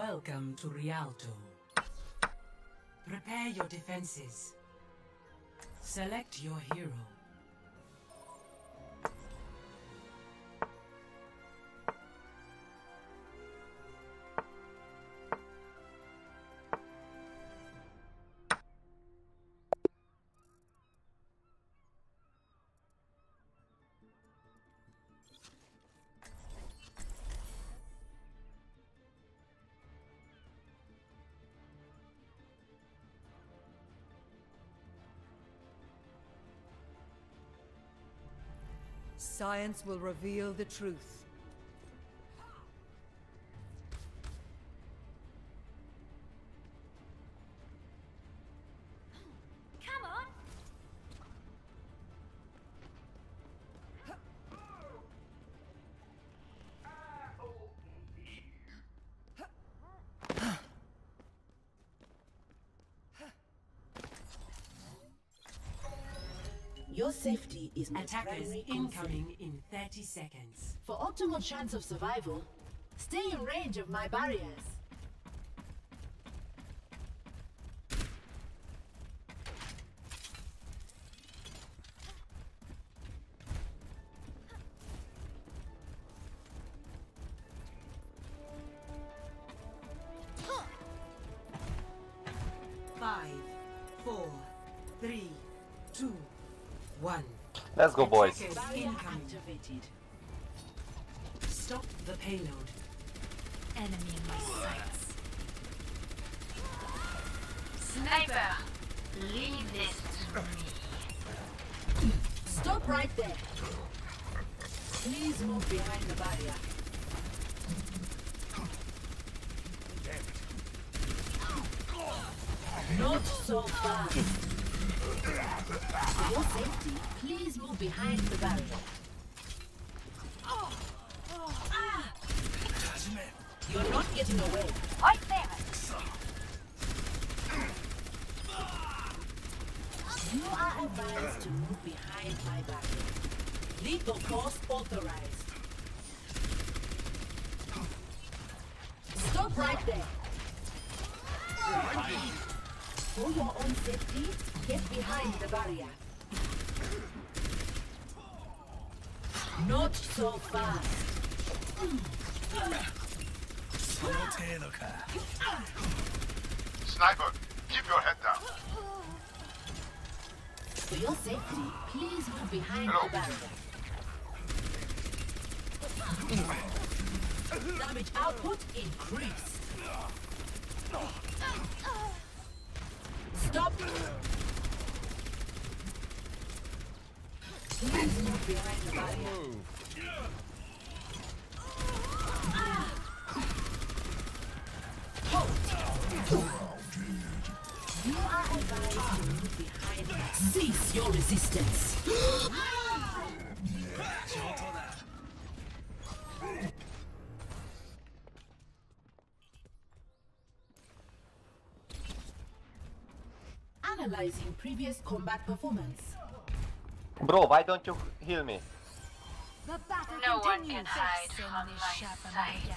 Welcome to Rialto. Prepare your defenses. Select your hero. Science will reveal the truth. Come on! Your safety is my Attackers primary incoming concern. in 30 seconds. For optimal chance of survival, stay in range of my barriers. Five, 4, 3, 2, 1. Let's go, boys. Attackers Barrier incoming. activated. Stop the payload. Enemy in my sights. Sniper! Leave this to me. Stop right there. Please move behind the barrier. Not so fast. For your safety, please move behind the barrier. You're not getting away. Right there! You are advised to move behind my barrier. Lethal force authorized. Stop right there. For your own safety, get behind the barrier. Not so fast. Sniper, keep your head down. For your safety, please move behind Hello. the barrier. Damage output increased. Stop! Please move behind the barrier. You are advised to move behind. Cease your resistance. Analyzing previous combat performance. Bro, why don't you heal me? The battle no one can hide from my sight.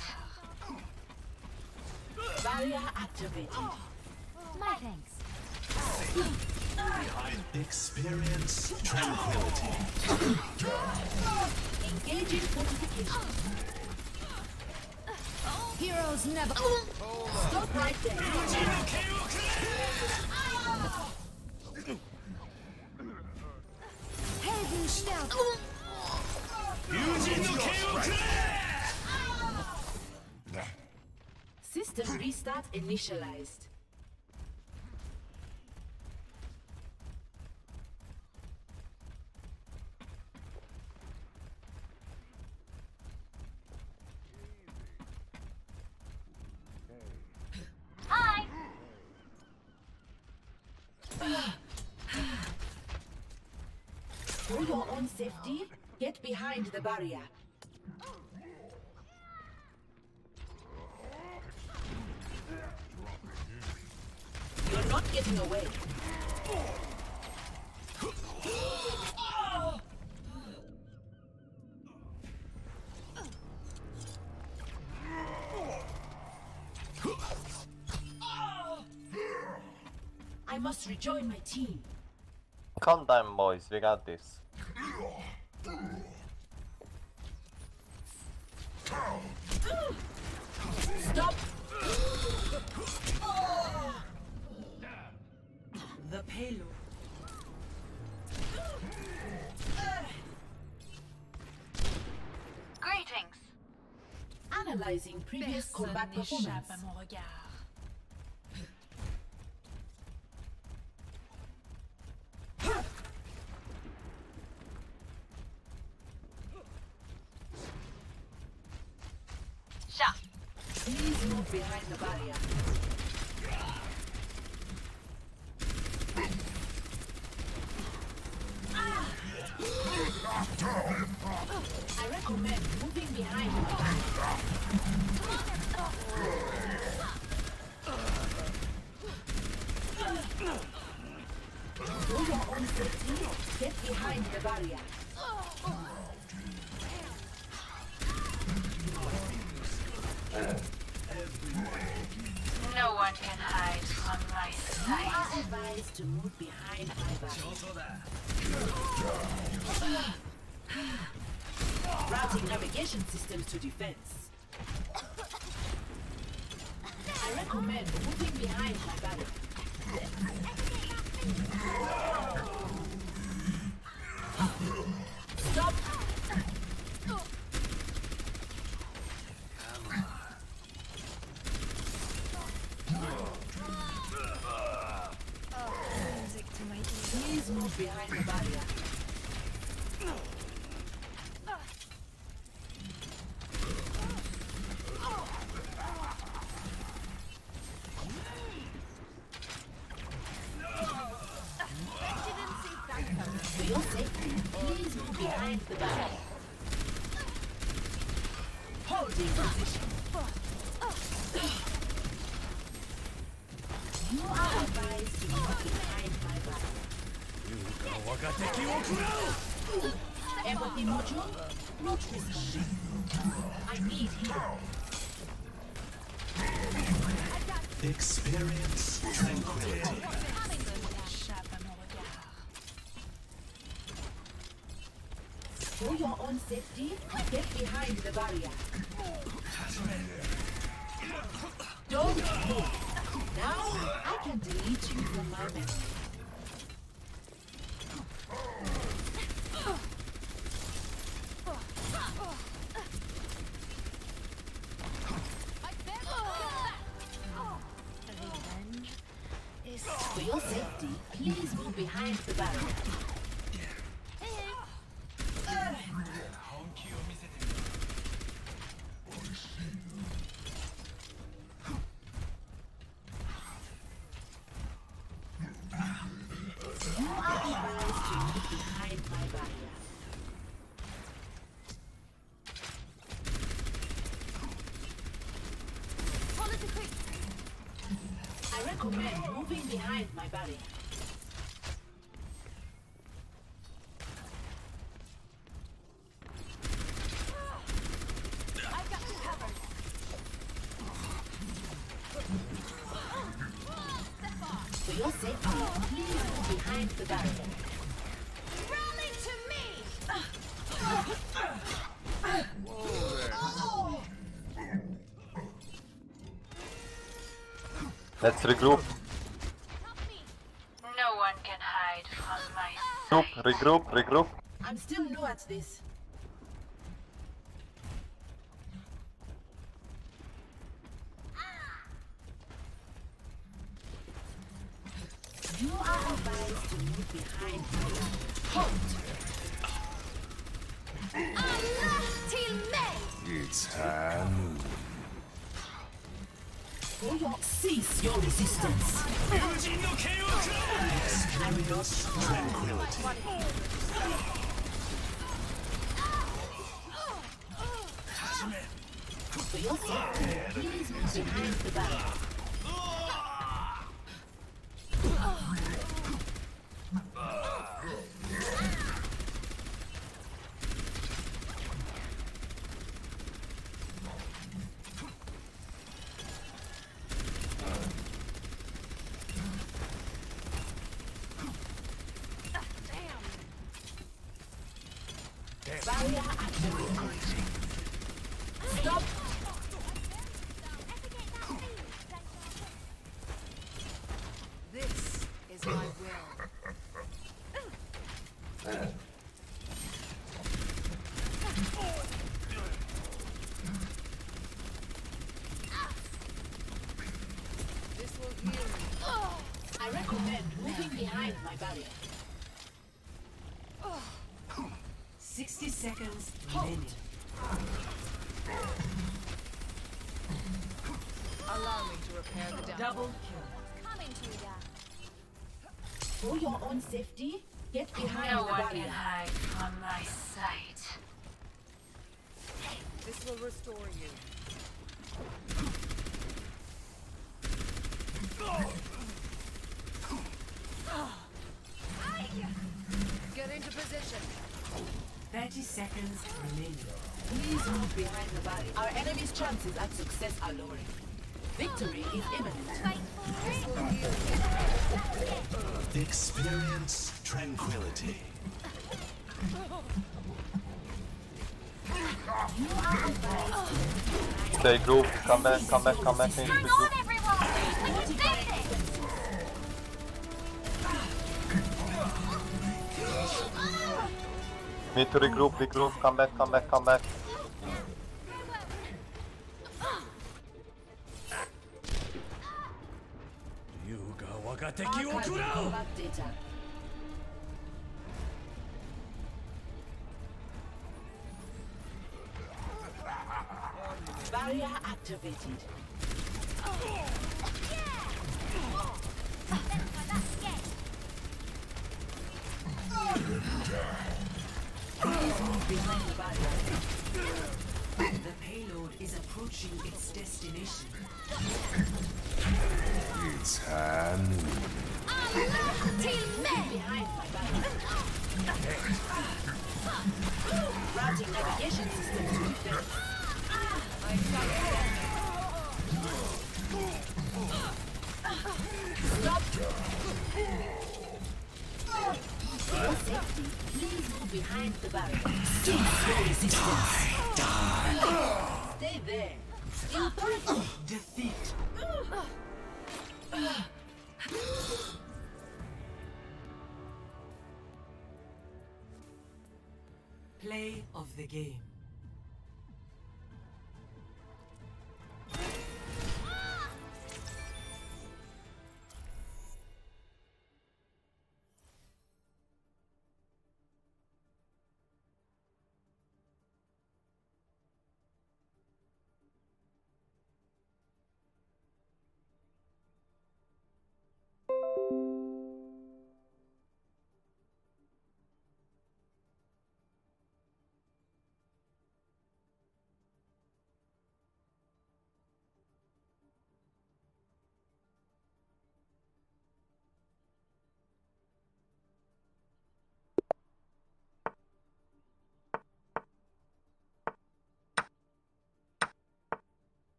Barrier activated. My thanks. Experience tranquility. Engaging fortification. Heroes never. Stop right there. Heldenstärke. System restart initialized. Hi. For your own safety, get behind the barrier. You're not getting away. I must rejoin my team. Calm down, boys. We got this. Stop! The payload. Greetings. Analyzing previous combat Personne n'échappe performance. à mon regard. Shot. Please move behind the barrier. I recommend moving behind the barrier. For your own safety, get behind the barrier. No one can hide from my You are sight. advised to move behind my barrier. Routing navigation systems to defense. I recommend moving behind my barrier. Stop! Please move behind the barrier. For your safety, please move behind the barrier. Holding position. You are advised to move behind my barrier. Empathy module not responding. I need help. Experience tranquility. Échappe à mon regard. For your own safety, get behind the barrier. Don't move. Now I can delete you from my memory. For your safety, please move behind the barrier. You are advised to move behind my barrier. I recommend moving behind my barrier. For your safety, please move behind the barrier. Rally to me! Let's regroup. No one can hide from my Regroup, sight. regroup. I'm still new at this. You are advised to move behind my barrier. Halt! Allah till mig! It's time. For your cease your resistance. Experience tranquility. For your safety, please move behind the barrier. Barrier activated. Stop. This is my will. This will heal me. I recommend moving behind my barrier. 60 seconds remaining. Allow me to repair the damage. Double kill. Coming to you. For your own safety, get behind No the one barrier. can hide from my sight. This will restore you. Get into position. 30 seconds remaining. Please move behind the barrier. Our enemy's chances at success are lowering. Victory is imminent. This will heal you. Experience tranquility. Stay group. Come back. Come back. Come back into the group. everyone! We can do this! Need to regroup. Regroup. Come back. Come back. Come back. Archive combat data. Barrier activated. Behind the barrier. The payload is approaching its destination. It's high noon. Behind my barrier. Routing navigation system to defense. Stop. For your safety, please move behind the barrier. Stay there. Impressive. Defeat. Play of the game.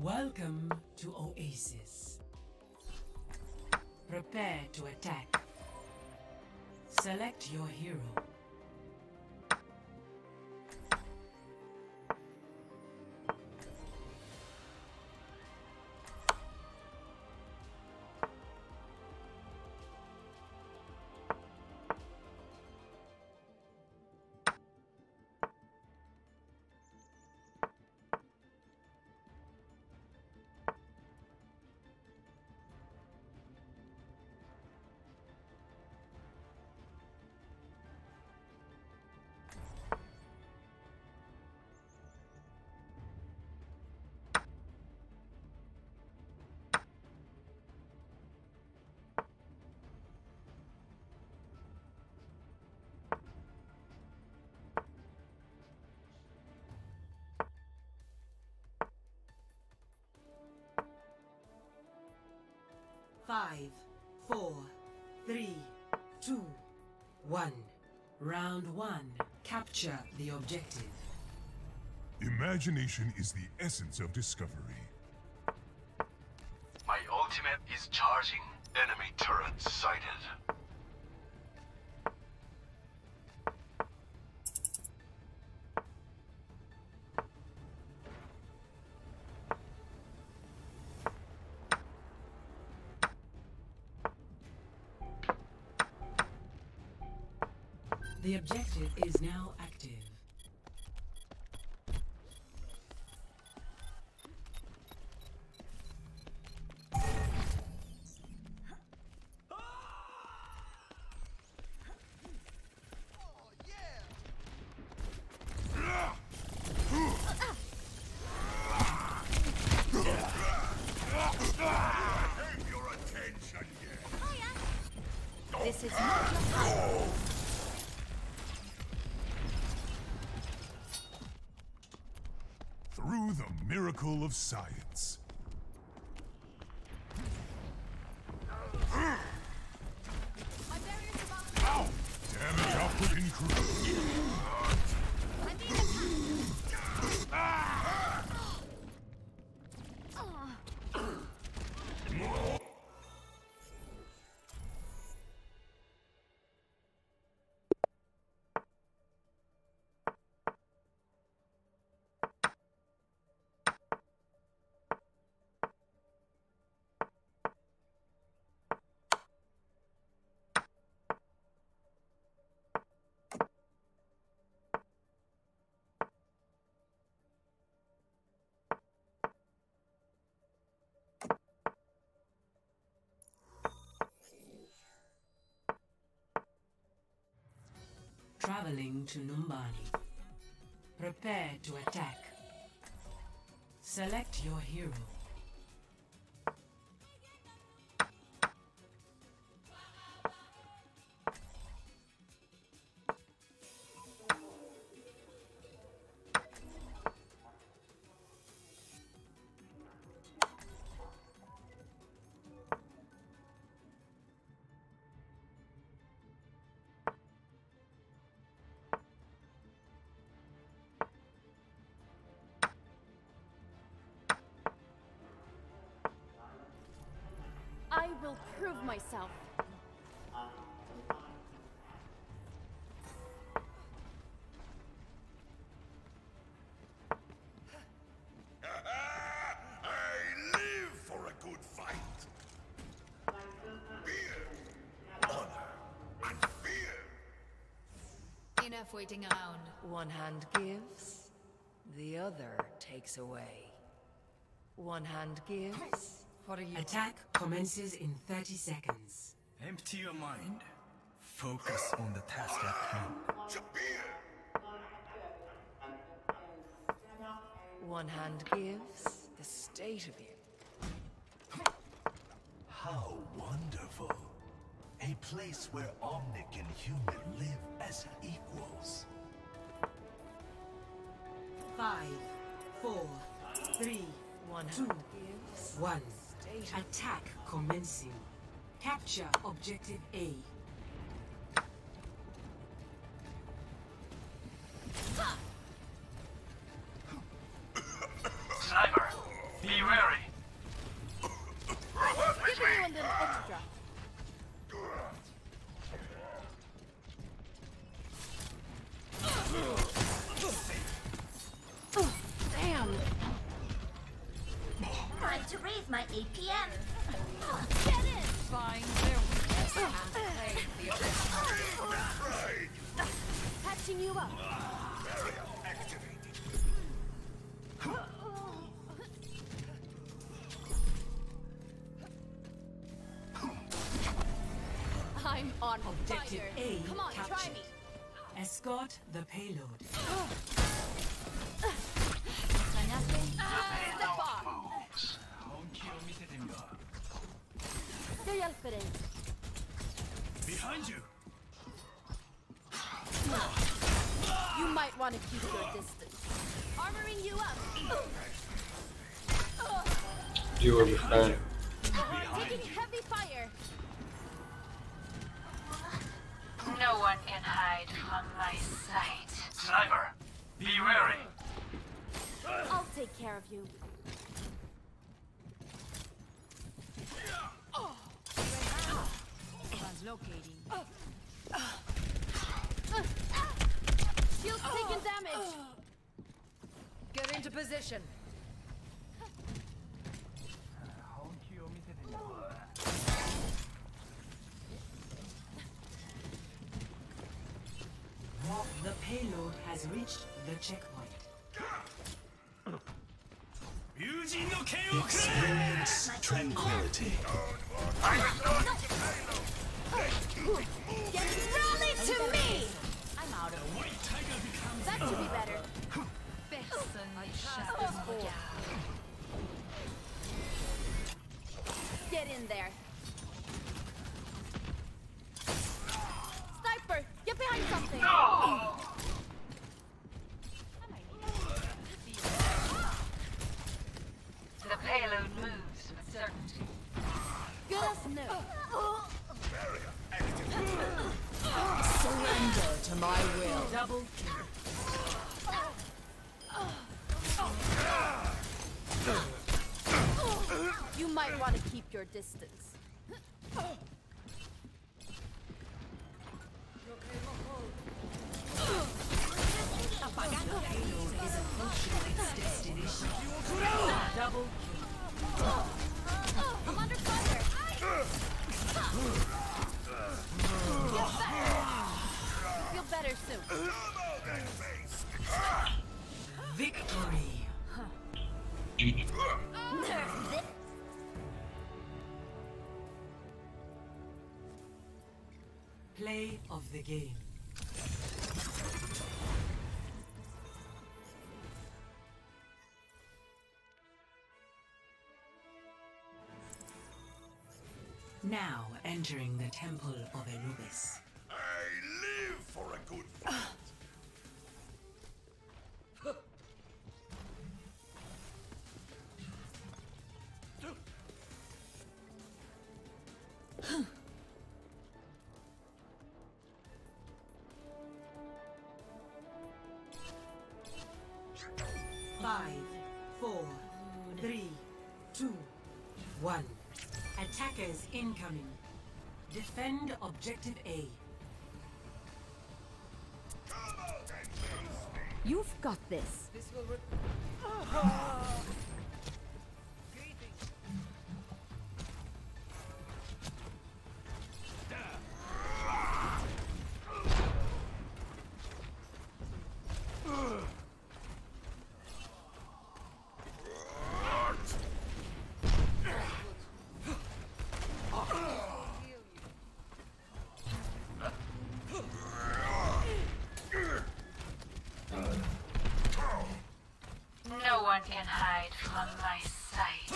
Welcome to Oasis. Prepare to attack. Select your hero. Five, 4, 3, 2, 1. Round 1. Capture the objective. Imagination is the essence of discovery. My ultimate is charging. Enemy turret sighted. The objective is now active. This is not your time. Through the miracle of science. Ow! Damage output increased. Traveling to Numbani. Prepare to attack. Select your hero. I will prove myself. I live for a good fight. Fear, honor, and fear. Enough waiting around. One hand gives, the other takes away. One hand gives. What are you? Attack commences in 30 seconds. Empty your mind. Focus on the task at hand. Jabir. One hand gives, the state of you. How wonderful. A place where Omnic and human live as equals. 5, 4, 3, One 2, hand gives. 1. State of Attack commencing. Capture objective A. Sniper, be ready. APM. Get in! Find their weakness and play the attack. Patching you up. I'm on Objective fire. A Come on, captured. try me. Escort the payload. Step off. Serial fitting. Behind you. You might want to keep your distance. Armoring you up. You will be fine. Taking heavy fire. No one can hide from my sight. Sniper, be wary. I'll take care of you. Translocating. Shield's taking damage. Get into position. The payload has reached the checkpoint. Experience tranquility. Get rally to me. I'm out of that should be better. Get in there. Sniper, get behind something. The payload moves with certainty. Good as new. Surrender to my will. Double You might want to keep your distance. payload is approaching its destination. Double I'm under fire. Feel better soon. victory. Play of the game. Now entering the Temple of Anubis. I live for a good fight. Five, 4, 3, 2, 1. Attackers incoming. Defend objective A. You've got this. This will No one can hide from my sight.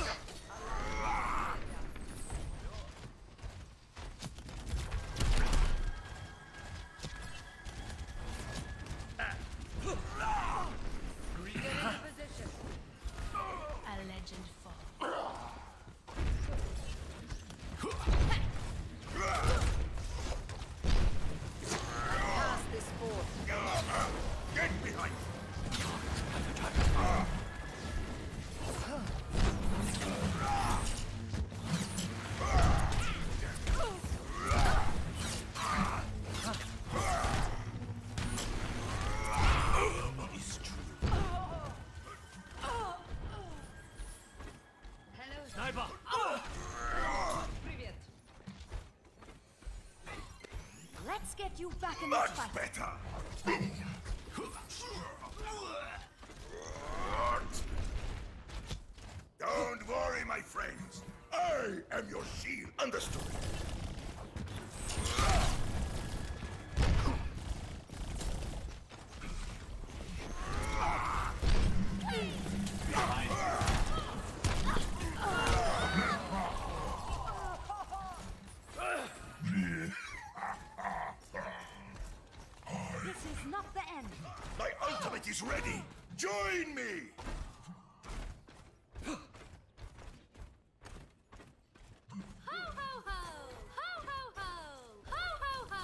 Get into position. A legend falls. Pass this forth. Get behind. Let's get you back in Much this fight. better. Don't worry, my friends. I am your shield. Understood. This is not the end. My ultimate is ready. Join me. Ho ho ho! Ho ho ho! Ho ho ho!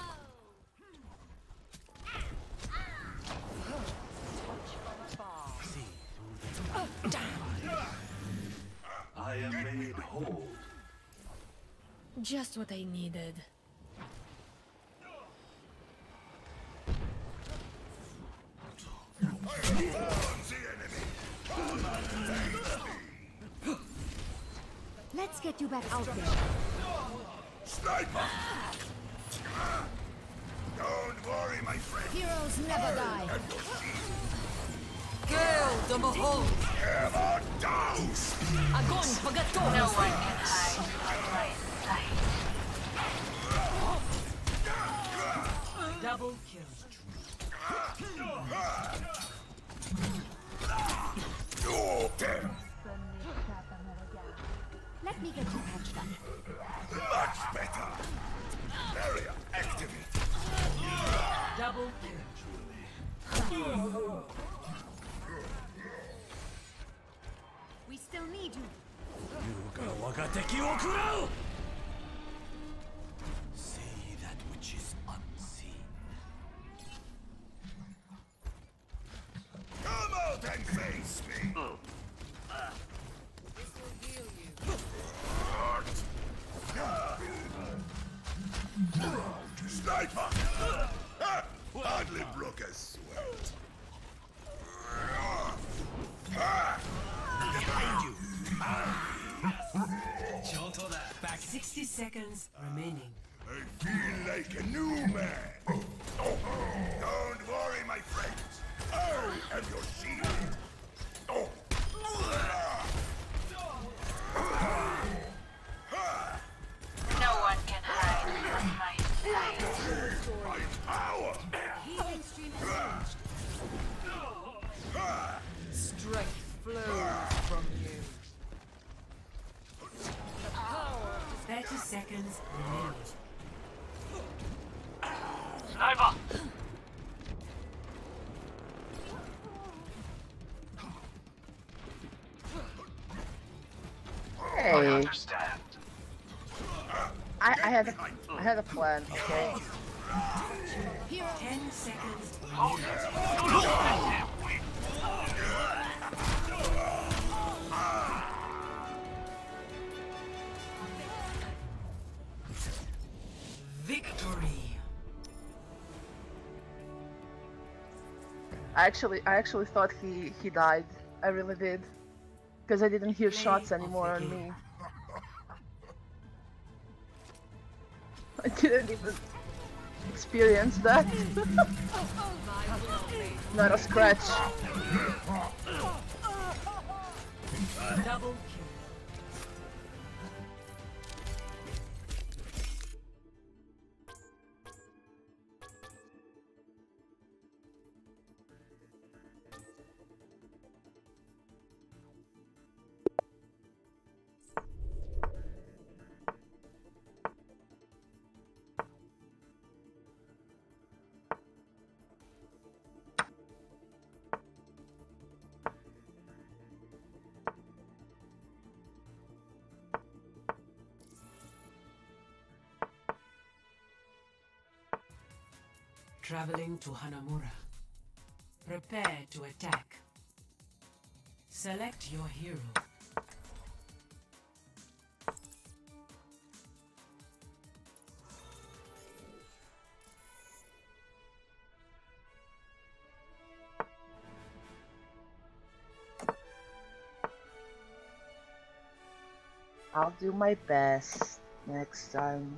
I am made whole. Just what I needed. Let's get you back out there. Sniper! Don't worry, my friend. Heroes never die. Girl, the behold! Never down! Огонь по готовности! No one can hide from my sight. Double kill. You're dead. Let me get you patched up. Much better. Barrier activate. Double kill. We still need you. See that which is unseen. Come out and face me. Sniper! Hardly broke a sweat. Behind you. Back. 60 seconds remaining. I feel like a new man. Don't worry, my friends. I am your shield. No one can hide from my sight. My power. Healing stream is Strength flows from you. 30 seconds remaining. Sniper! I Hey, understand. I had a plan, okay? 10 seconds Hold it. Don't let him win. victory. I actually thought he died. I really did. Because I didn't hear shots anymore on me. I didn't even experience that. Not a scratch. Double kill. Traveling to Hanamura. Prepare to attack. Select your hero. I'll do my best next time.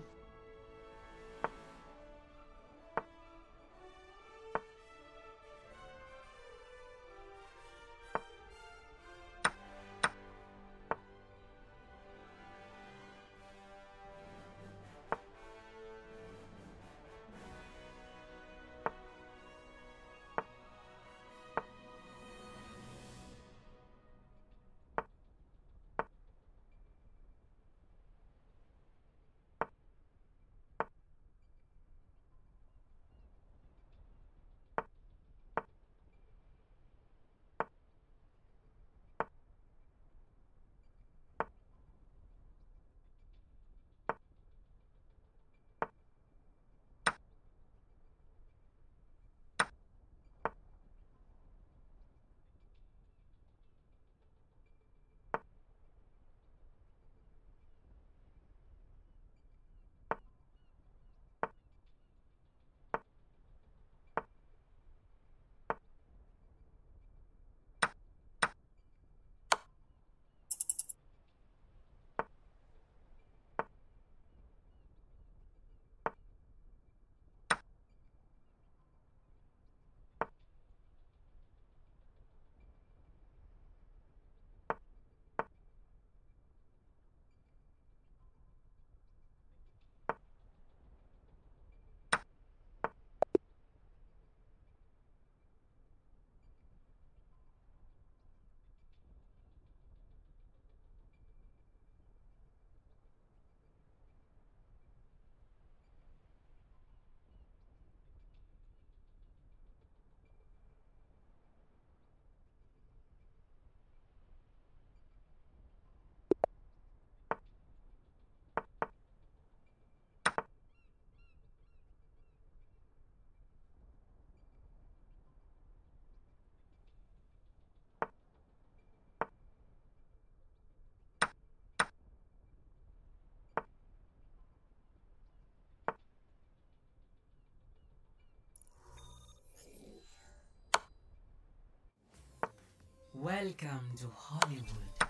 Welcome to Hollywood.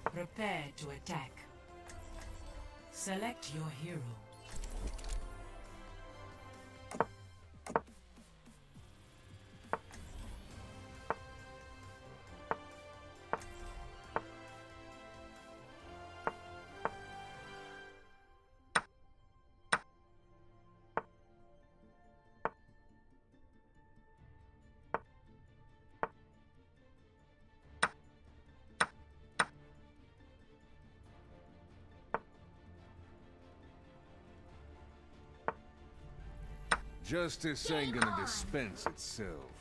Prepare to attack. Select your hero. Justice ain't gonna dispense itself.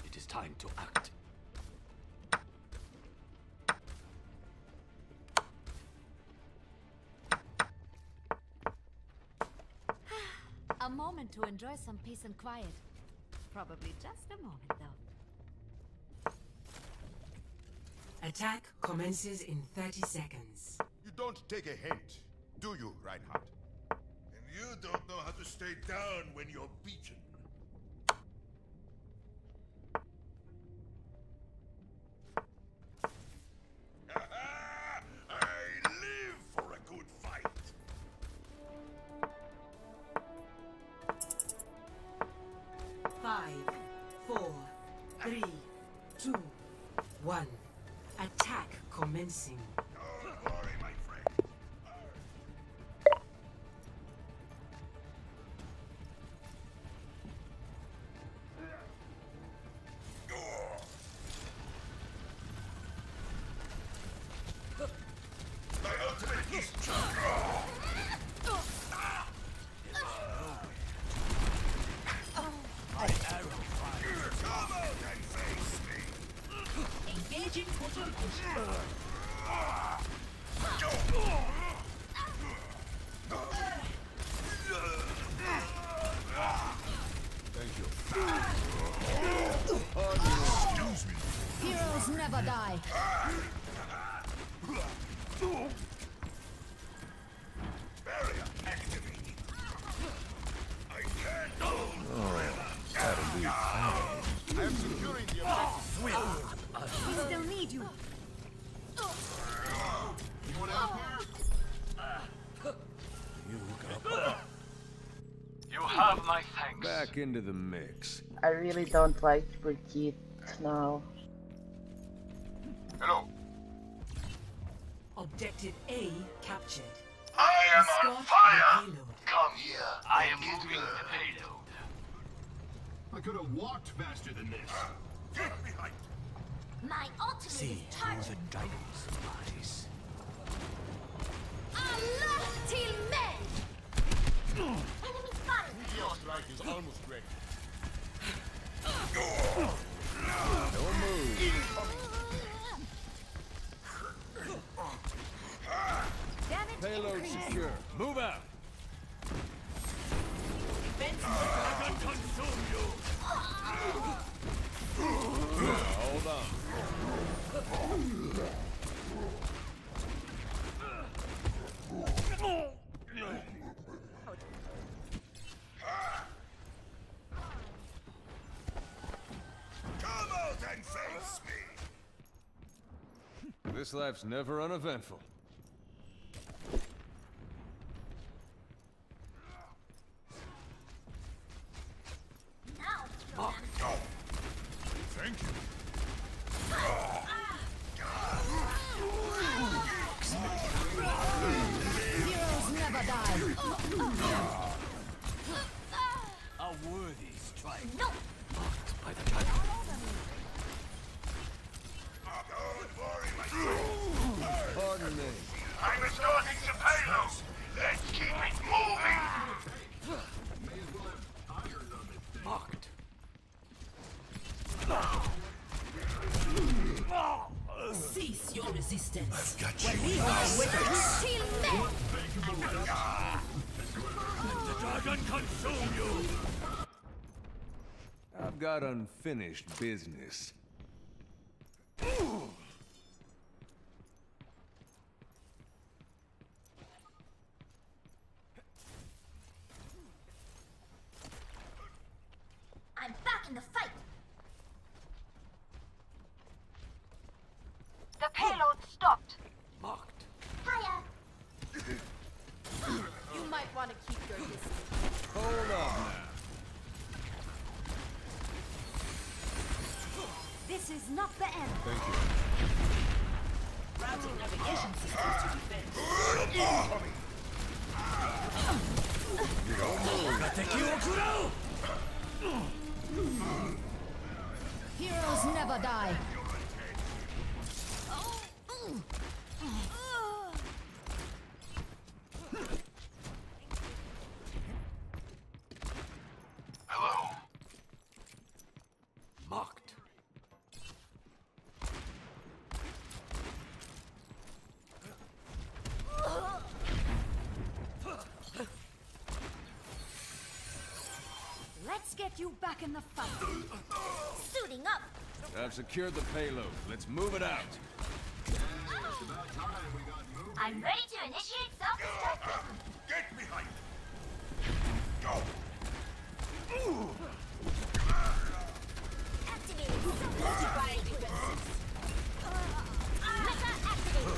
It is time to act. A moment to enjoy some peace and quiet. Probably just a moment, though. Attack commences in 30 seconds. You don't take a hint, do you, Reinhardt? And you don't know how to stay down when you're beaten. I live for a good fight. Five, 4, 3, 2, 1. Attack commencing. Don't worry, my friend. My ultimate is Come out and face me. Engaging potential. Thank you. Excuse me. Heroes never die. Barrier activated. I can't hold That'll be fine. I am securing the objective. We still need you. You have my thanks. Back into the mix. I really don't like Brigitte now. Hello. Objective A captured. I am Escort on the fire. payload. Come here. I am moving the payload. I could have walked faster than this. Get behind. My ultimate See is through charged. the dragon's eyes. Allah till men. Enemy spotted. Your strike is almost ready. No move. Damage Payload increased. secure. Move out. Hold on. Come out and face me. This life's never uneventful. Now, Thank you. heroes never die. A worthy strike. No. Marked by the dragon. Don't worry, my friend. Pardon me. I'm escorting the payload. Let's keep it moving. Marked. Cease your resistance. Got you. Till men. The dragon consume you. I've got unfinished business. want to keep your distance. Hold on now. This is not the end. Thank you. Routing navigation systems to defense. Heroes never die. Hello. Mocked. Let's get you back in the fight. Suiting up. I've secured the payload. Let's move it out. I'm ready to initiate self-destruct. Get behind! Go! Activating self-destruct. Meta activated.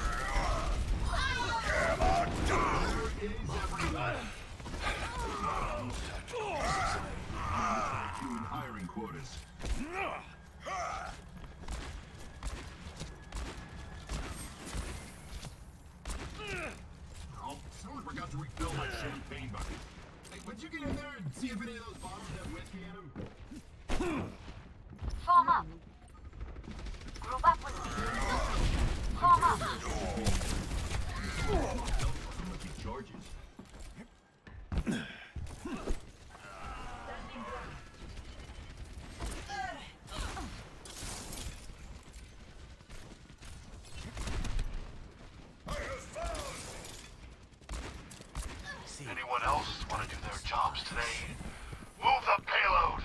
Hiring quarters. Oh, someone forgot to refill my champagne bucket. Hey, would you get in there and see if any of those bottles have whiskey in them? Form up. Group up with me. Form up. Charges. Anyone else want to do their jobs today? Move the payload!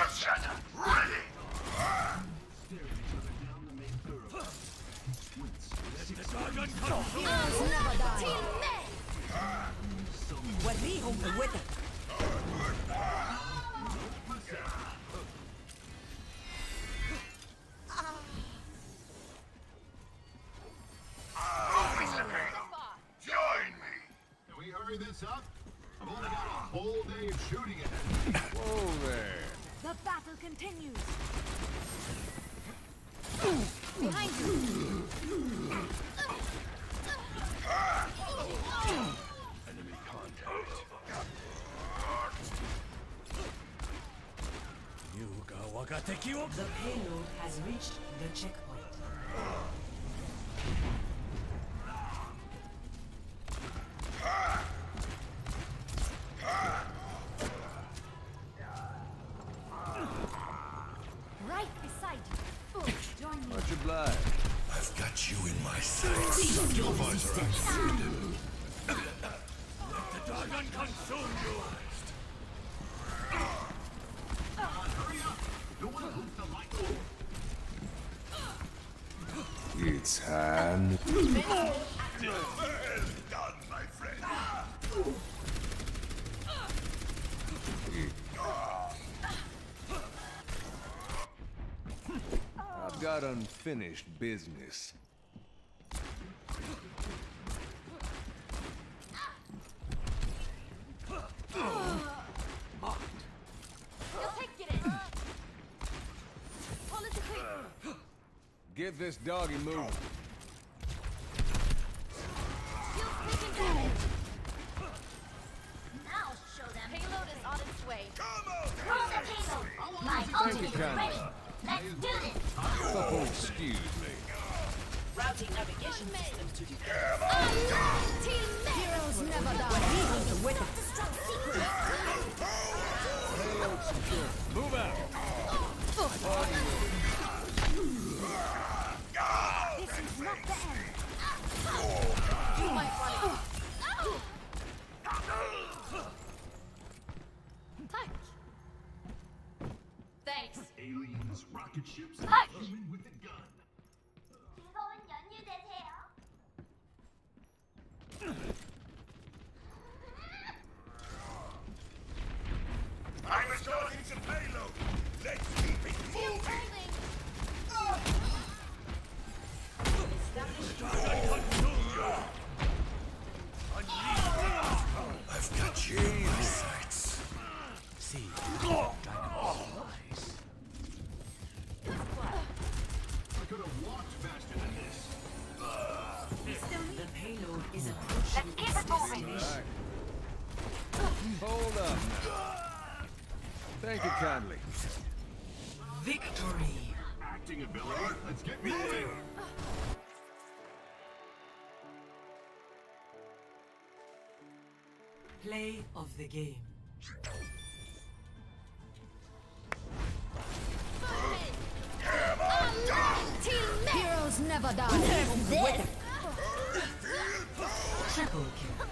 Set. Ready! Heroes never die. وريهم قوتك. Join me! Can we hurry this up? I've only got a whole day of shooting ahead. Whoa there. The battle continues. Behind you. Enemy contact. The payload has reached the checkpoint. Right beside you. Join me. Much obliged. I've got you in my sights. Supervisor activated. The dragon consume you! Hurry up! Don't want to lose the light. It's time. Well done, my friend. I've got unfinished business. You'll take it in. Pull it to quick. Get this doggy moving. Shield taking damage. Now show them. Payload is on its way. Roll the payload. My ultimate is ready. Let's do this. Oh, excuse me. Routing navigation systems to defense. Heroes never die. وريهم قوتك. Self-destruct sequence. Payload secure. Move out. This is not the end. You might want to. Thanks. Aliens, rocket ships, and human with a gun. 즐거운 연휴 되세요. I'm starting some payload. Let's keep it moving. Establish Thank you kindly. Victory. Acting ability. Let's get moving. Play of the game. Heroes never die. Triple kill.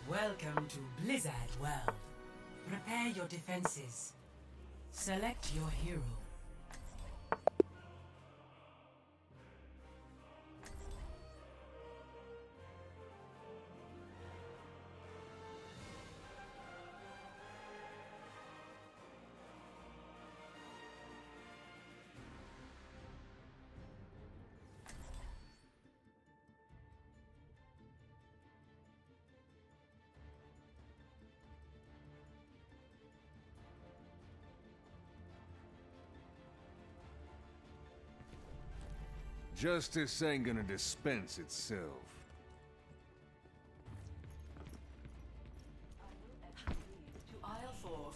Welcome to Blizzard World. Prepare your defenses. Select your hero. Justice ain't gonna dispense itself. To aisle 4.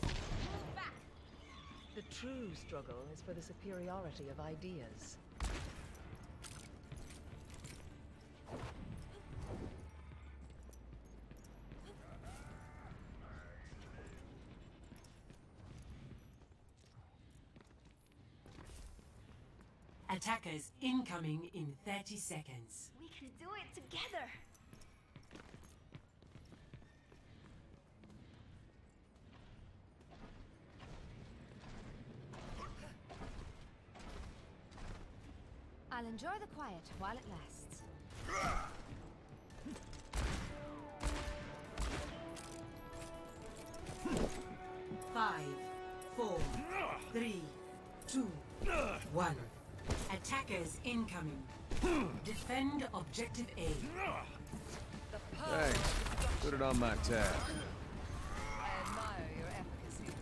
The true struggle is for the superiority of ideas. Attackers incoming in 30 seconds. We can do it together. I'll enjoy the quiet while it lasts. 5, 4, 3, 2, 1. Attackers incoming. Defend objective A. Thanks. Put it on my tab. I admire your efficacy.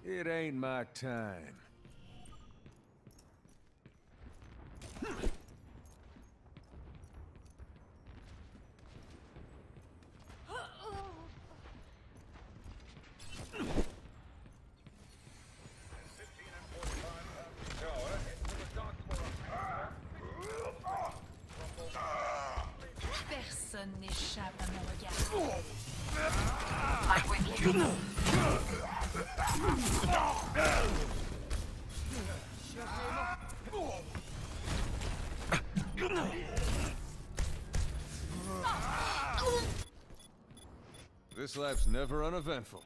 It ain't my time. Personne n'échappe à mon regard. This lap's never uneventful.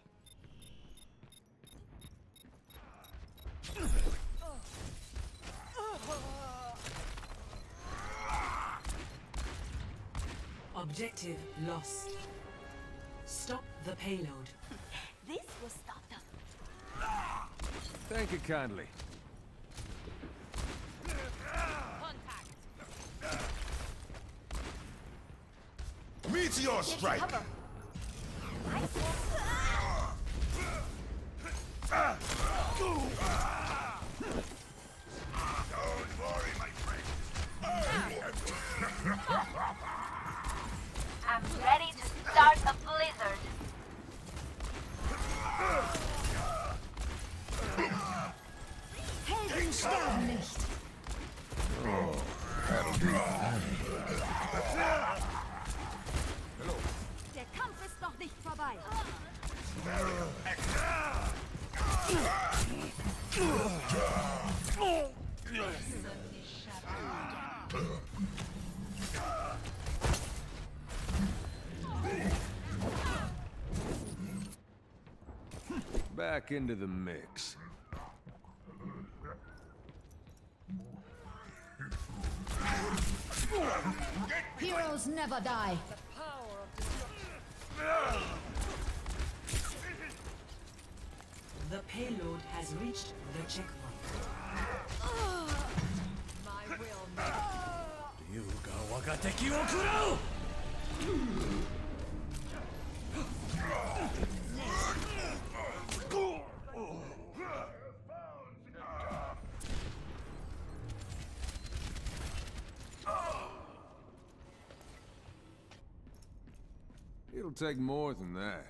Objective lost. Stop the payload. This will stop them. Thank you kindly. Meteor strike! Don't worry, my friend. I'm ready to start a blizzard. Helden sterben nicht. Oh, that'll do fine. Der Kampf ist noch nicht vorbei. Back into the mix. Heroes never die. The payload has reached the checkpoint. My will It'll take more than that.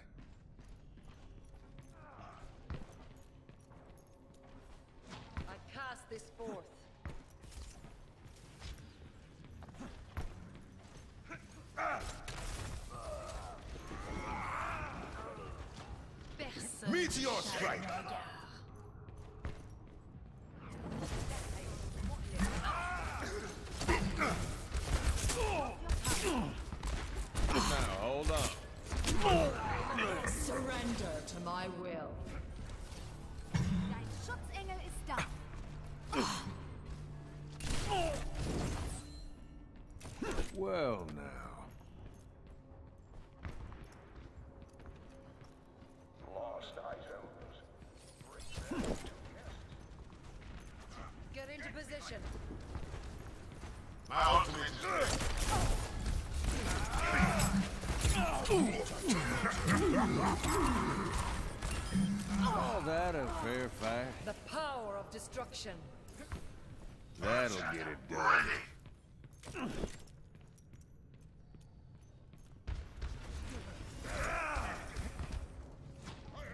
I cast this forth. Personne Meteor n'échappe strike! à mon regard. Now, hold on. Surrender to my will. Dein Schutzengel ist da. Well, now. Lost items. Get into position. My ultimate is ready. All that a fair fight? The power of destruction. That'll get it done.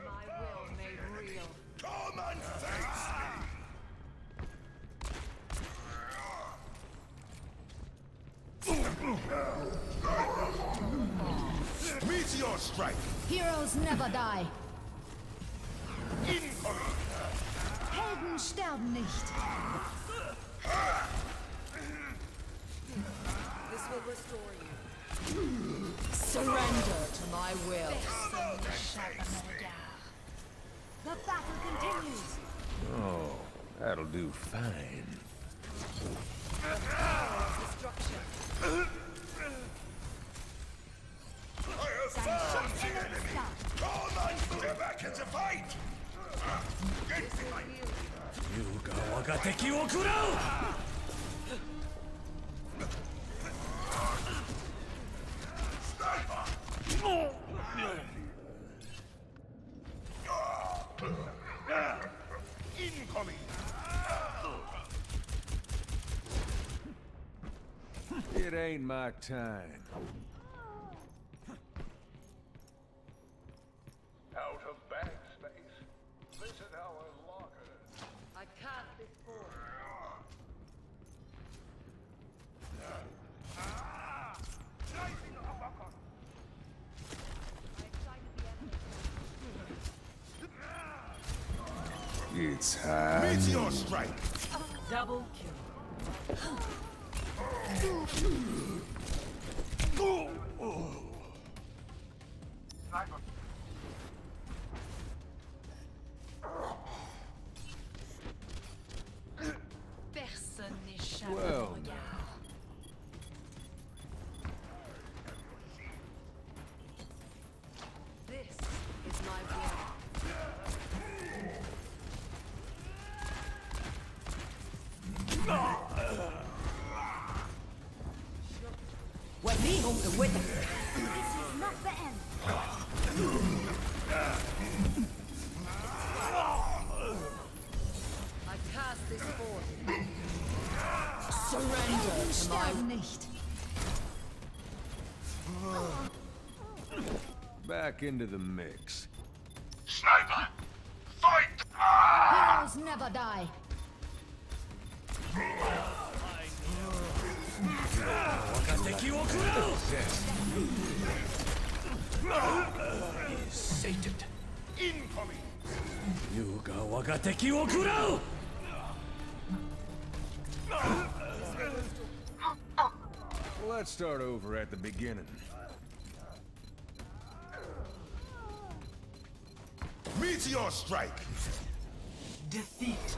My will made real. Come and face me! Meteor strike! Heroes never die. Incoming! Helden sterben nicht. This will restore you. Surrender to my will. Personne n'échappe à mon regard. The battle continues. Oh, that'll do fine. Destruction. I have found the enemy! Come and step back into fight! Get behind me! Incoming! It ain't my time. Out of bag space. Visit our locker. I can't be forced. It's high. Meteor strike! Double kill. Personne n'échappe Well, à mon regard. This is my will. This is not the end. I cast this forth. Surrender to my Nicht. Back into the mix. Sniper! Fight! Heroes never die. Sated. Incoming! Let's start over at the beginning. Meteor strike! Defeat.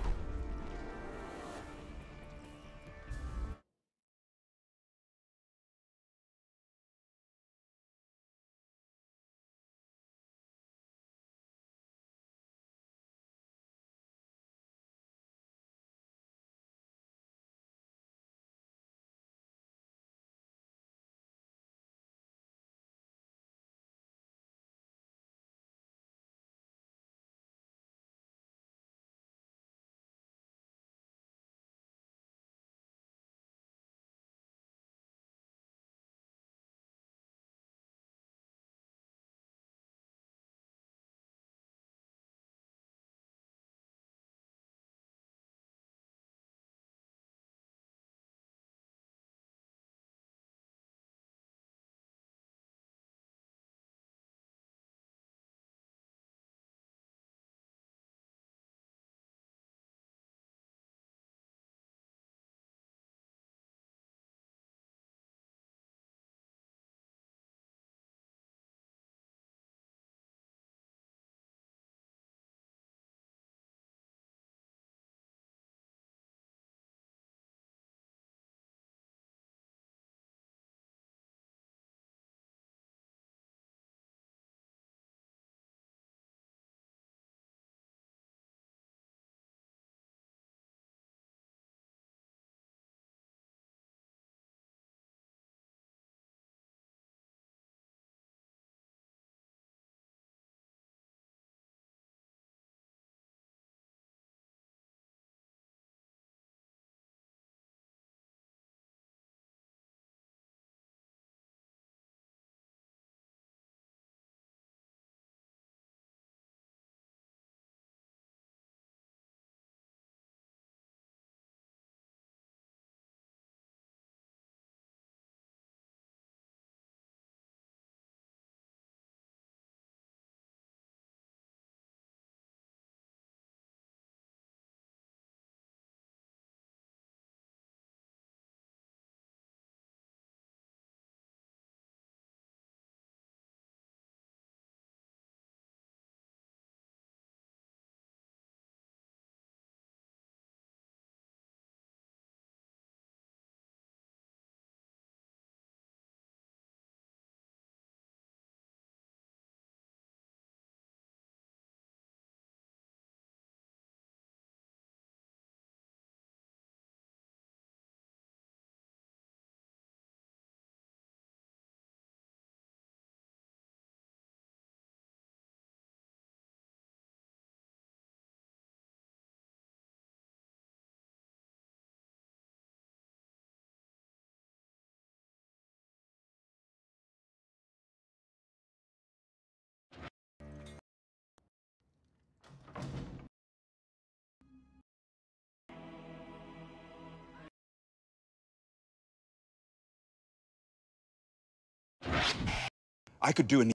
I could do an...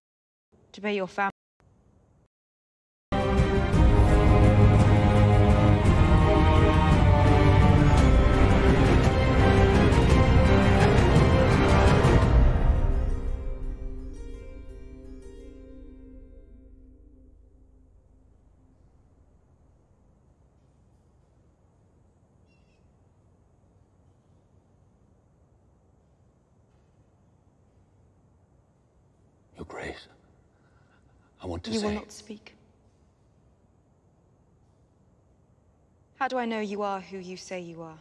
To pay your family. Your Grace, I want to You say... will not speak. How do I know you are who you say you are?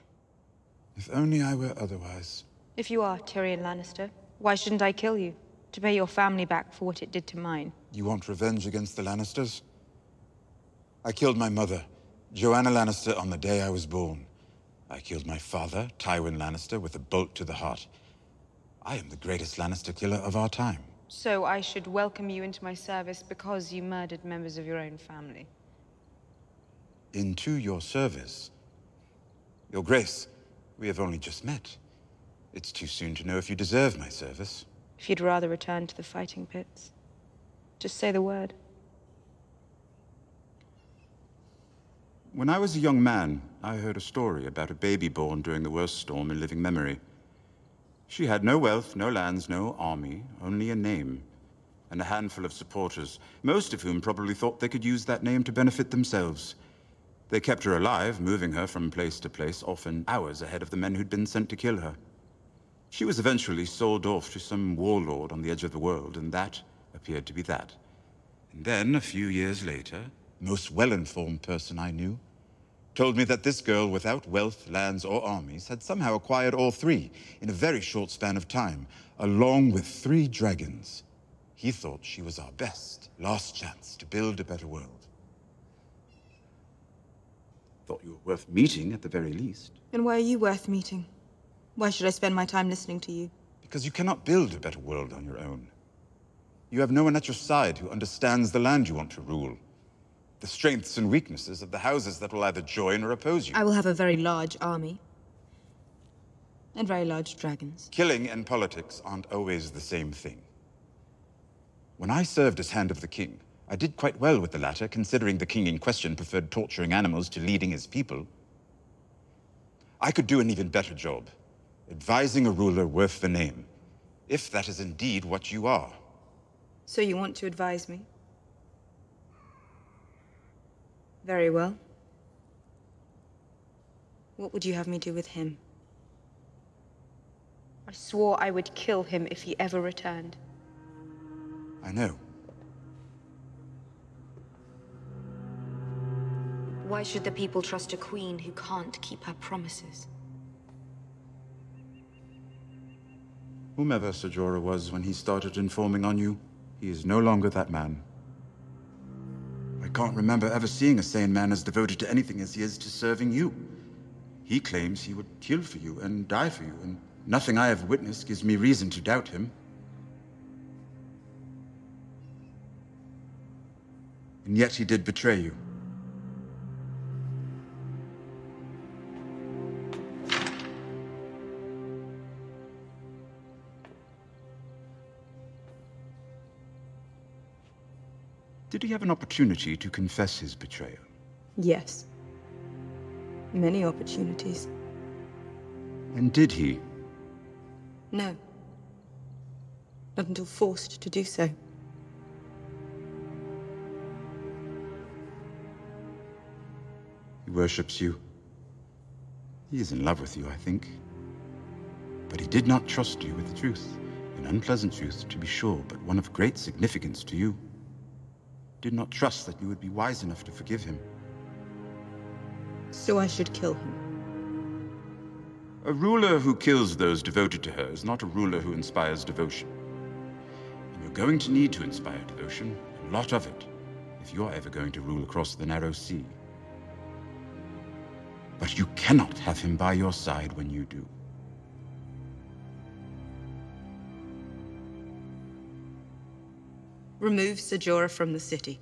If only I were otherwise. If you are Tyrion Lannister, why shouldn't I kill you? To pay your family back for what it did to mine. You want revenge against the Lannisters? I killed my mother, Joanna Lannister, on the day I was born. I killed my father, Tywin Lannister, with a bolt to the heart. I am the greatest Lannister killer of our time. So I should welcome you into my service because you murdered members of your own family. Into your service? Your Grace, we have only just met. It's too soon to know if you deserve my service. If you'd rather return to the fighting pits, just say the word. When I was a young man, I heard a story about a baby born during the worst storm in living memory. She had no wealth, no lands, no army, only a name, and a handful of supporters, most of whom probably thought they could use that name to benefit themselves. They kept her alive, moving her from place to place, often hours ahead of the men who'd been sent to kill her. She was eventually sold off to some warlord on the edge of the world, and that appeared to be that. And then, a few years later, the most well-informed person I knew told me that this girl, without wealth, lands, or armies, had somehow acquired all three in a very short span of time, along with 3 dragons. He thought she was our best, last chance to build a better world. Thought you were worth meeting, at the very least. And why are you worth meeting? Why should I spend my time listening to you? Because you cannot build a better world on your own. You have no one at your side who understands the land you want to rule. The strengths and weaknesses of the houses that will either join or oppose you. I will have a very large army. And very large dragons. Killing and politics aren't always the same thing. When I served as Hand of the King, I did quite well with the latter, considering the king in question preferred torturing animals to leading his people. I could do an even better job, advising a ruler worth the name, if that is indeed what you are. So you want to advise me? Very well. What would you have me do with him? I swore I would kill him if he ever returned. I know. Why should the people trust a queen who can't keep her promises? Whomever Ser Jorah was when he started informing on you, he is no longer that man. I can't remember ever seeing a sane man as devoted to anything as he is to serving you. He claims he would kill for you and die for you, and nothing I have witnessed gives me reason to doubt him. And yet he did betray you. Did he have an opportunity to confess his betrayal? Yes. Many opportunities. And did he? No. Not until forced to do so. He worships you. He is in love with you, I think. But he did not trust you with the truth. An unpleasant truth, to be sure, but one of great significance to you. Did not trust that you would be wise enough to forgive him. So I should kill him. A ruler who kills those devoted to her is not a ruler who inspires devotion. And you're going to need to inspire devotion, a lot of it, if you're ever going to rule across the narrow sea. But you cannot have him by your side when you do. Remove Ser Jorah from the city.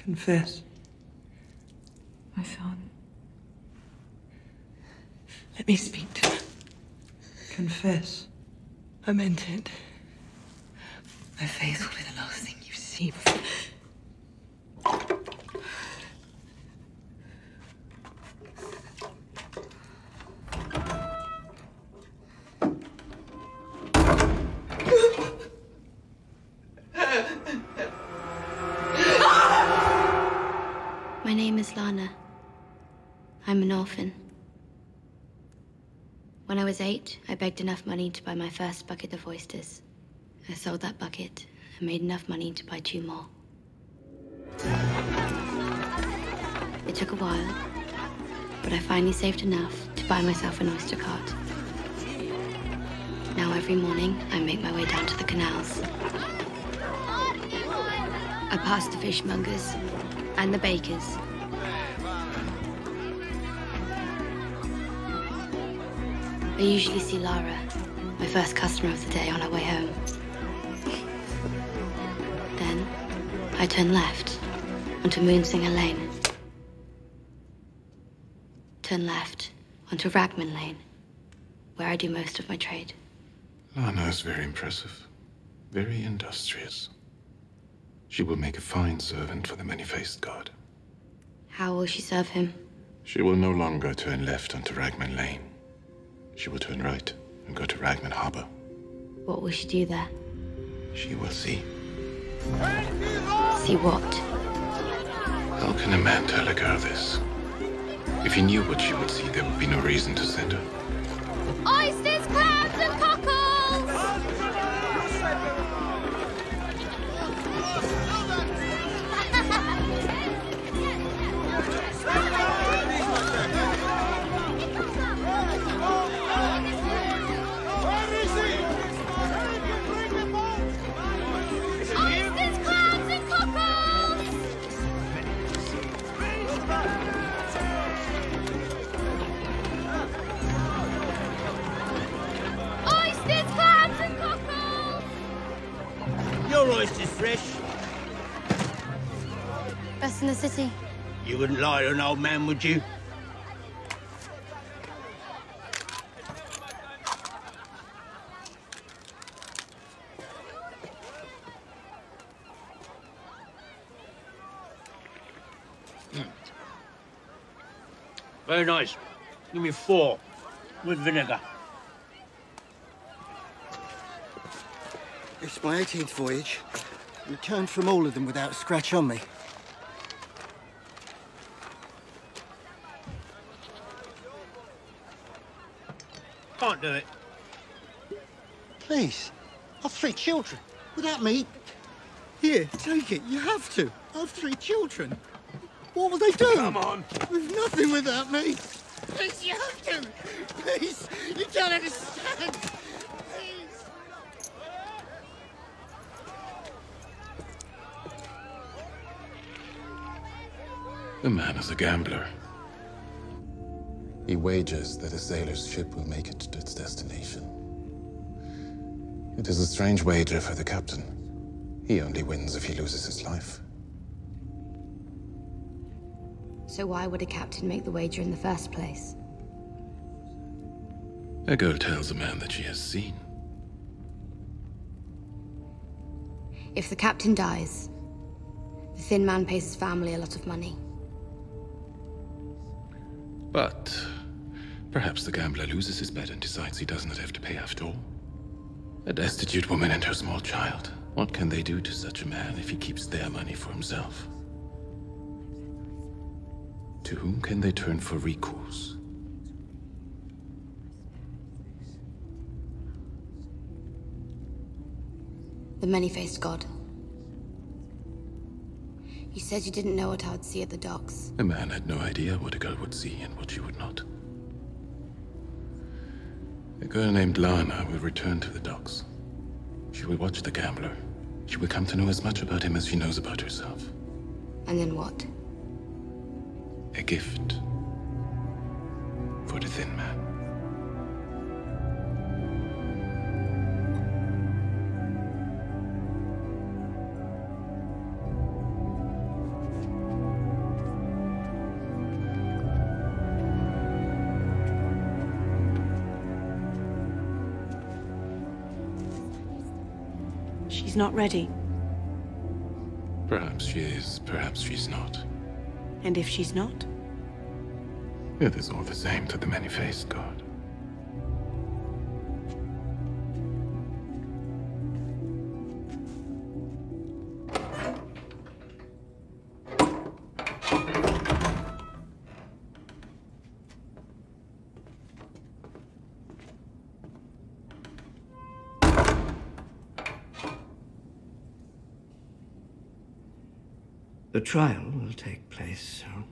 Confess. My son. Let me speak to her. Confess. I meant it. My face will be the last thing you see before... My name is Lana. I'm an orphan. When I was 8, I begged enough money to buy my first bucket of oysters. I sold that bucket and made enough money to buy 2 more. It took a while, but I finally saved enough to buy myself an oyster cart. Now every morning, I make my way down to the canals. I pass the fishmongers and the bakers. I usually see Lara, my first customer of the day, on her way home. Then, I turn left onto Moonsinger Lane. Turn left onto Ragman Lane, where I do most of my trade. Lana is very impressive, very industrious. She will make a fine servant for the many-faced god. How will she serve him? She will no longer turn left onto Ragman Lane. She will turn right and go to Ragman Harbor. What will she do there? She will see. See what? How can a man tell a girl this? If he knew what she would see, there would be no reason to send her. Oysters, crabs, and cockles! Your oyster's fresh. Best in the city. You wouldn't lie to an old man, would you? Very nice. Give me 4 with vinegar. It's my 18th voyage. Returned from all of them without a scratch on me. Can't do it. Please. I've 3 children. Without me... Here, take it. You have to. I've 3 children. What will they do? Come on. With nothing without me. Please, you have to. Please, you don't understand. The man is a gambler. He wagers that a sailor's ship will make it to its destination. It is a strange wager for the captain. He only wins if he loses his life. So why would a captain make the wager in the first place? A girl tells a man that she has seen. If the captain dies, the thin man pays his family a lot of money. But perhaps the gambler loses his bet and decides he does not have to pay after all. A destitute woman and her small child. What can they do to such a man if he keeps their money for himself? To whom can they turn for recourse? The many-faced god. You said you didn't know what I would see at the docks. A man had no idea what a girl would see and what she would not. A girl named Lana will return to the docks. She will watch the gambler. She will come to know as much about him as she knows about herself. And then what? A gift for the thin man. she's not ready. Perhaps she is, perhaps she's not. And if she's not? It is all the same to the many-faced god. The trial will take place soon.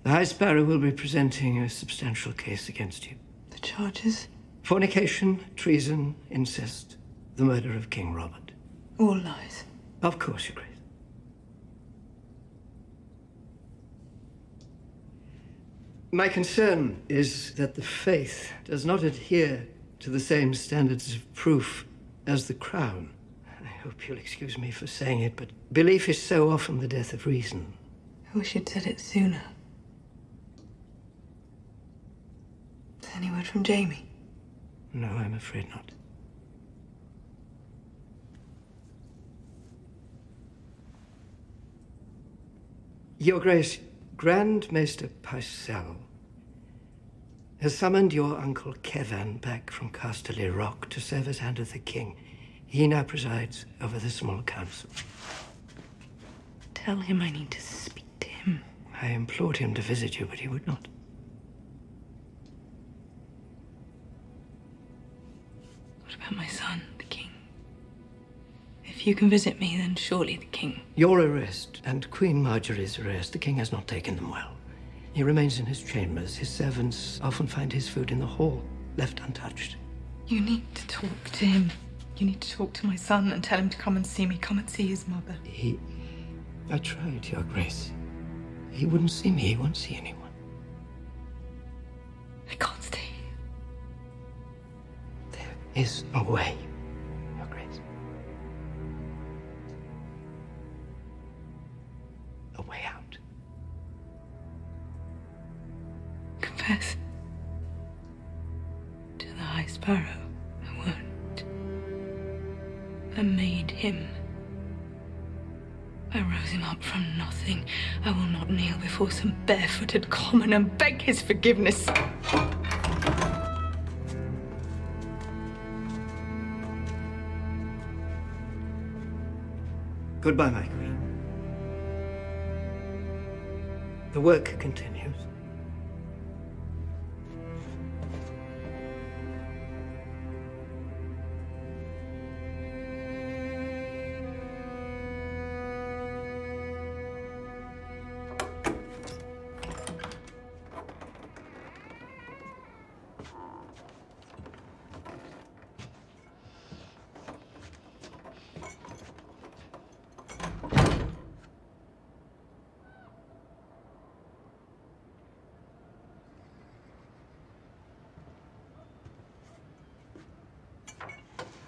The High Sparrow will be presenting a substantial case against you. The charges? Fornication, treason, incest, the murder of King Robert. All lies. Of course, Your Grace. My concern is that the faith does not adhere to the same standards of proof as the Crown. I hope you'll excuse me for saying it, but belief is so often the death of reason. I wish you'd said it sooner. Is there any word from Jamie? No, I'm afraid not. Your Grace, Grand Maester Pycelle has summoned your uncle Kevan back from Casterly Rock to serve as Hand of the King. He now presides over the small council. Tell him I need to speak to him. I implored him to visit you, but he would not. What about my son, the king? If you can visit me, then surely the king. Your arrest and Queen Marjorie's arrest, the king has not taken them well. He remains in his chambers. His servants often find his food in the hall, left untouched. You need to talk to him. You need to talk to my son and tell him to come and see me. Come and see his mother. I tried, Your Grace. He wouldn't see me. He won't see anyone. I can't stay. There is a way, Your Grace. A way out. Confess. To the High Sparrow. I made him. I rose him up from nothing. I will not kneel before some barefooted common and beg his forgiveness. Goodbye, my queen. The work continues.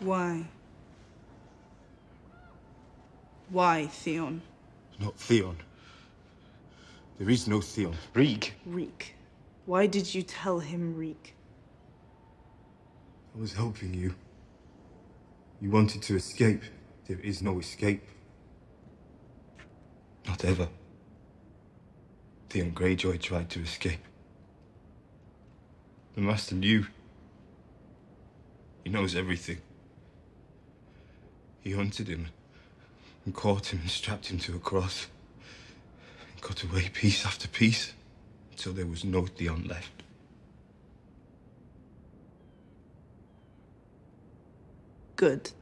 Why? Why, Theon? Not Theon. There is no Theon. Reek. Reek. Why did you tell him Reek? I was helping you. You wanted to escape. There is no escape. Not ever. Theon Greyjoy tried to escape. The Master knew. He knows everything. He hunted him and caught him and strapped him to a cross. And cut away piece after piece until there was no Theon left. Good.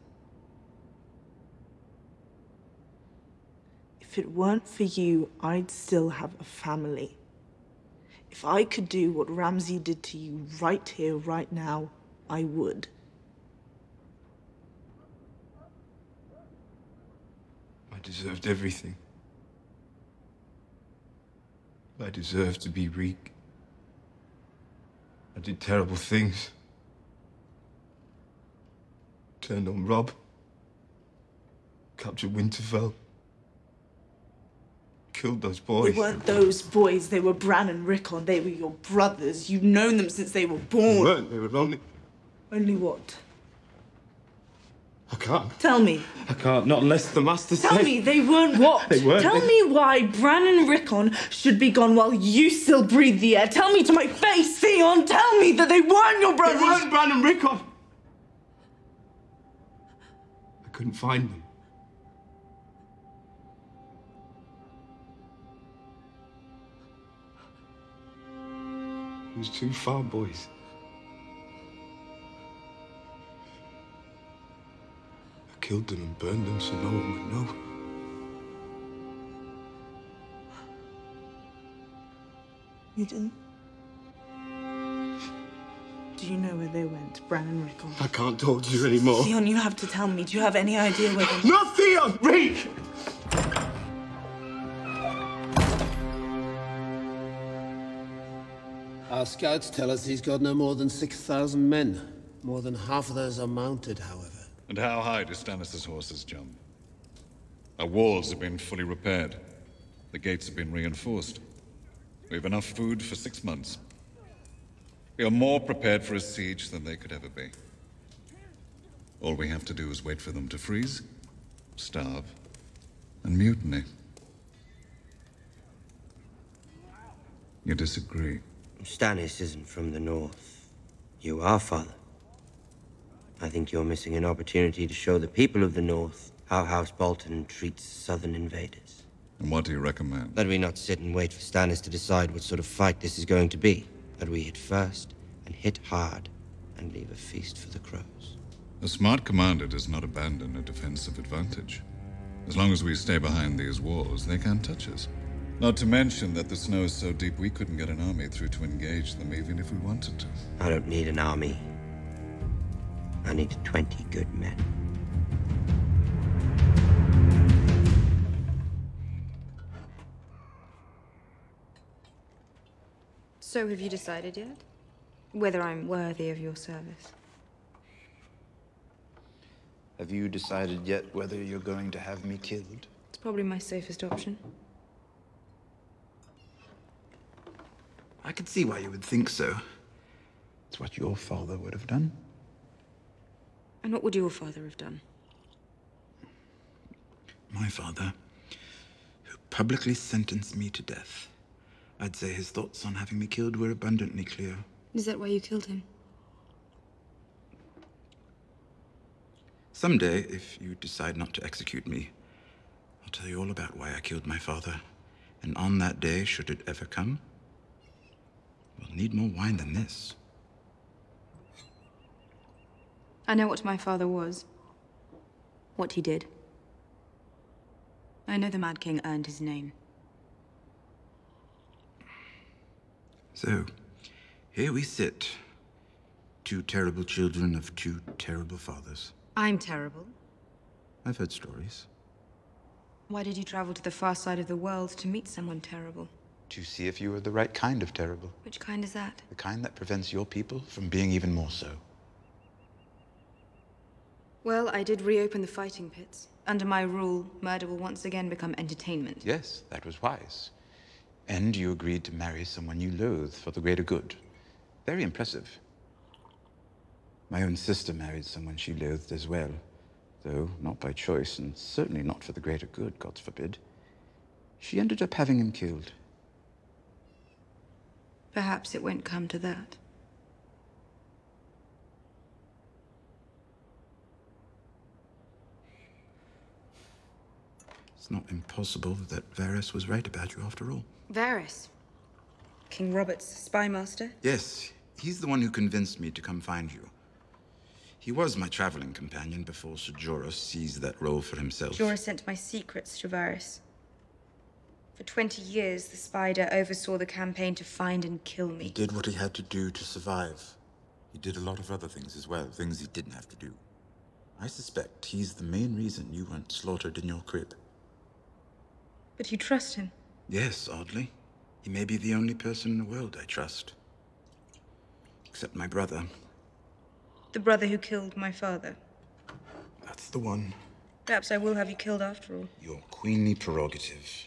If it weren't for you, I'd still have a family. If I could do what Ramsay did to you right here, right now, I would. I deserved everything. I deserved to be Reek. I did terrible things. Turned on Rob. Captured Winterfell. Killed those boys. They weren't those boys. They were Bran and Rickon. They were your brothers. You've known them since they were born. They weren't. They were only... Only what? I can't. Tell me. I can't, not unless the Master says... Tell me they weren't what? They weren't. Tell me why Bran and Rickon should be gone while you still breathe the air. Tell me to my face, Theon. Tell me that they weren't your brothers. They weren't Bran and Rickon. I couldn't find them. It was too far, boys. I killed them and burned them so no one would know. You didn't? Do you know where they went, Bran and Rickon? I can't talk to you anymore. Theon, you have to tell me. Do you have any idea where they... Not Theon! Reek! Our scouts tell us he's got no more than 6,000 men. More than half of those are mounted, however. And how high do Stannis' horses jump? Our walls have been fully repaired. The gates have been reinforced. We have enough food for 6 months. We are more prepared for a siege than they could ever be. All we have to do is wait for them to freeze, starve, and mutiny. You disagree? Stannis isn't from the north. You are, Father. I think you're missing an opportunity to show the people of the north how House Bolton treats southern invaders. And what do you recommend? That we not sit and wait for Stannis to decide what sort of fight this is going to be. That we hit first, and hit hard, and leave a feast for the crows. A smart commander does not abandon a defensive advantage. As long as we stay behind these walls, they can't touch us. Not to mention that the snow is so deep we couldn't get an army through to engage them even if we wanted to. I don't need an army. I need 20 good men. So have you decided yet? Whether I'm worthy of your service? Have you decided yet whether you're going to have me killed? It's probably my safest option. I could see why you would think so. It's what your father would have done. And what would your father have done? My father, who publicly sentenced me to death. I'd say his thoughts on having me killed were abundantly clear. Is that why you killed him? Someday, if you decide not to execute me, I'll tell you all about why I killed my father. And on that day, should it ever come, we'll need more wine than this. I know what my father was. What he did. I know the Mad King earned his name. So, here we sit. Two terrible children of two terrible fathers. I'm terrible. I've heard stories. Why did you travel to the far side of the world to meet someone terrible? To see if you were the right kind of terrible. Which kind is that? The kind that prevents your people from being even more so. Well, I did reopen the fighting pits. Under my rule, murder will once again become entertainment. Yes, that was wise. And you agreed to marry someone you loathe for the greater good. Very impressive. My own sister married someone she loathed as well. Though not by choice, and certainly not for the greater good, God forbid. She ended up having him killed. Perhaps it won't come to that. It's not impossible that Varys was right about you after all. Varys? King Robert's spy master? Yes, he's the one who convinced me to come find you. He was my traveling companion before Sir Jorah seized that role for himself. Jorah sent my secrets to Varys. For 20 years, the Spider oversaw the campaign to find and kill me. He did what he had to do to survive. He did a lot of other things as well, things he didn't have to do. I suspect he's the main reason you weren't slaughtered in your crib. But you trust him? Yes, oddly. He may be the only person in the world I trust. Except my brother. The brother who killed my father? That's the one. Perhaps I will have you killed after all. Your queenly prerogative.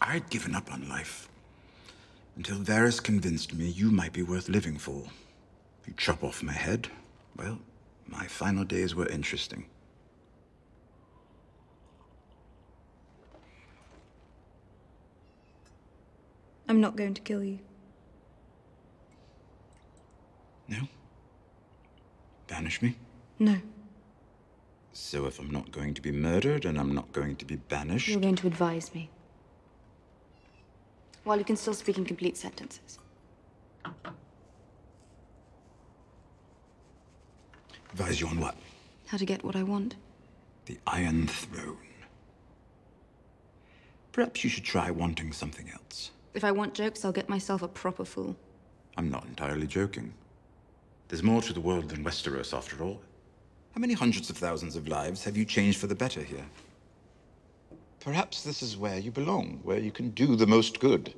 I'd given up on life. Until Varys convinced me you might be worth living for. You chop off my head, Well, my final days were interesting. I'm not going to kill you. No? Banish me? No. So if I'm not going to be murdered and I'm not going to be banished... You're going to advise me. While you can still speak in complete sentences. Advise you on what? How to get what I want. The Iron Throne. Perhaps you should try wanting something else. If I want jokes, I'll get myself a proper fool. I'm not entirely joking. There's more to the world than Westeros, after all. How many hundreds of thousands of lives have you changed for the better here? Perhaps this is where you belong, where you can do the most good.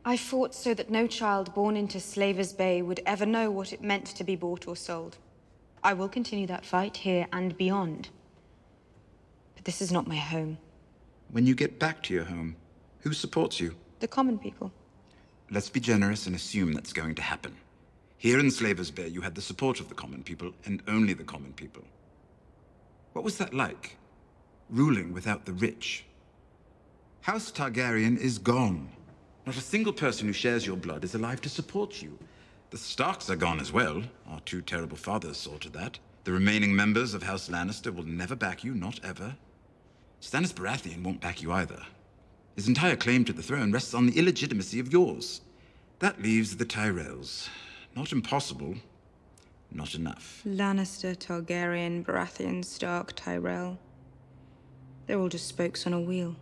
I fought so that no child born into Slaver's Bay would ever know what it meant to be bought or sold. I will continue that fight here and beyond. But this is not my home. When you get back to your home, who supports you? The common people. Let's be generous and assume that's going to happen. Here in Slaver's Bay, you had the support of the common people, and only the common people. What was that like? Ruling without the rich? House Targaryen is gone. Not a single person who shares your blood is alive to support you. The Starks are gone as well. Our two terrible fathers saw to that. The remaining members of House Lannister will never back you, not ever. Stannis Baratheon won't back you either. His entire claim to the throne rests on the illegitimacy of yours. That leaves the Tyrells. Not impossible, not enough. Lannister, Targaryen, Baratheon, Stark, Tyrell. They're all just spokes on a wheel.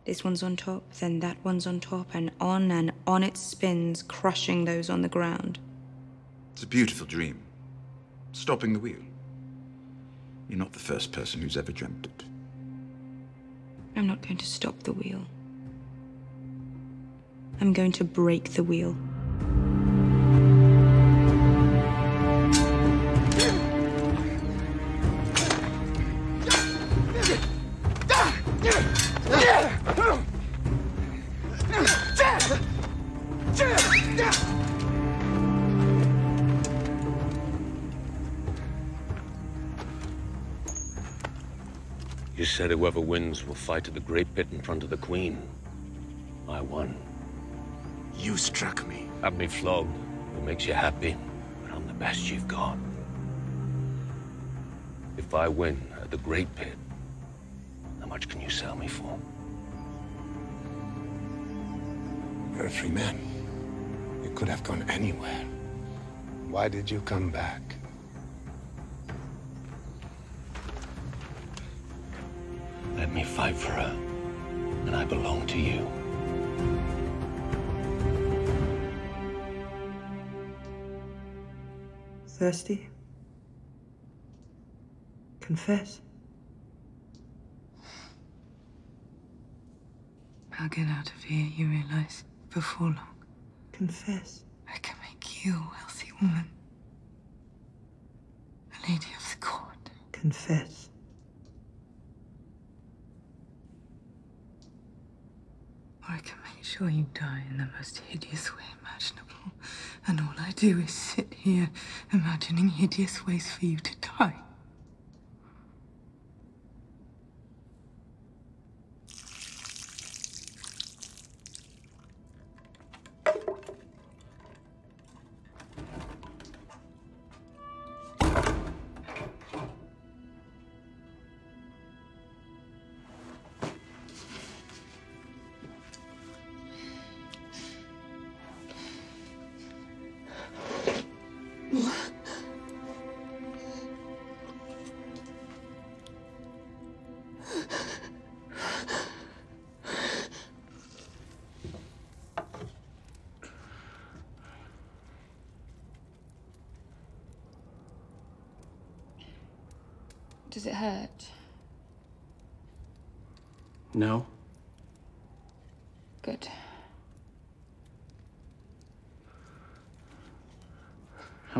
This one's on top, then that one's on top, and on it spins, crushing those on the ground. It's a beautiful dream. Stopping the wheel. You're not the first person who's ever dreamt it. I'm not going to stop the wheel. I'm going to break the wheel. You said whoever wins will fight at the Great Pit in front of the Queen. I won. You struck me. Have me flogged. It makes you happy, but I'm the best you've got. If I win at the Great Pit, how much can you sell me for? You're a free man. You could have gone anywhere. Why did you come back? Let me fight for her, and I belong to you. Thirsty? Confess. I'll get out of here, you realize, before long. Confess. I can make you a wealthy woman. A lady of the court. Confess. Or I can make sure you die in the most hideous way imaginable. And all I do is sit here imagining hideous ways for you to die. Does it hurt? No. Good.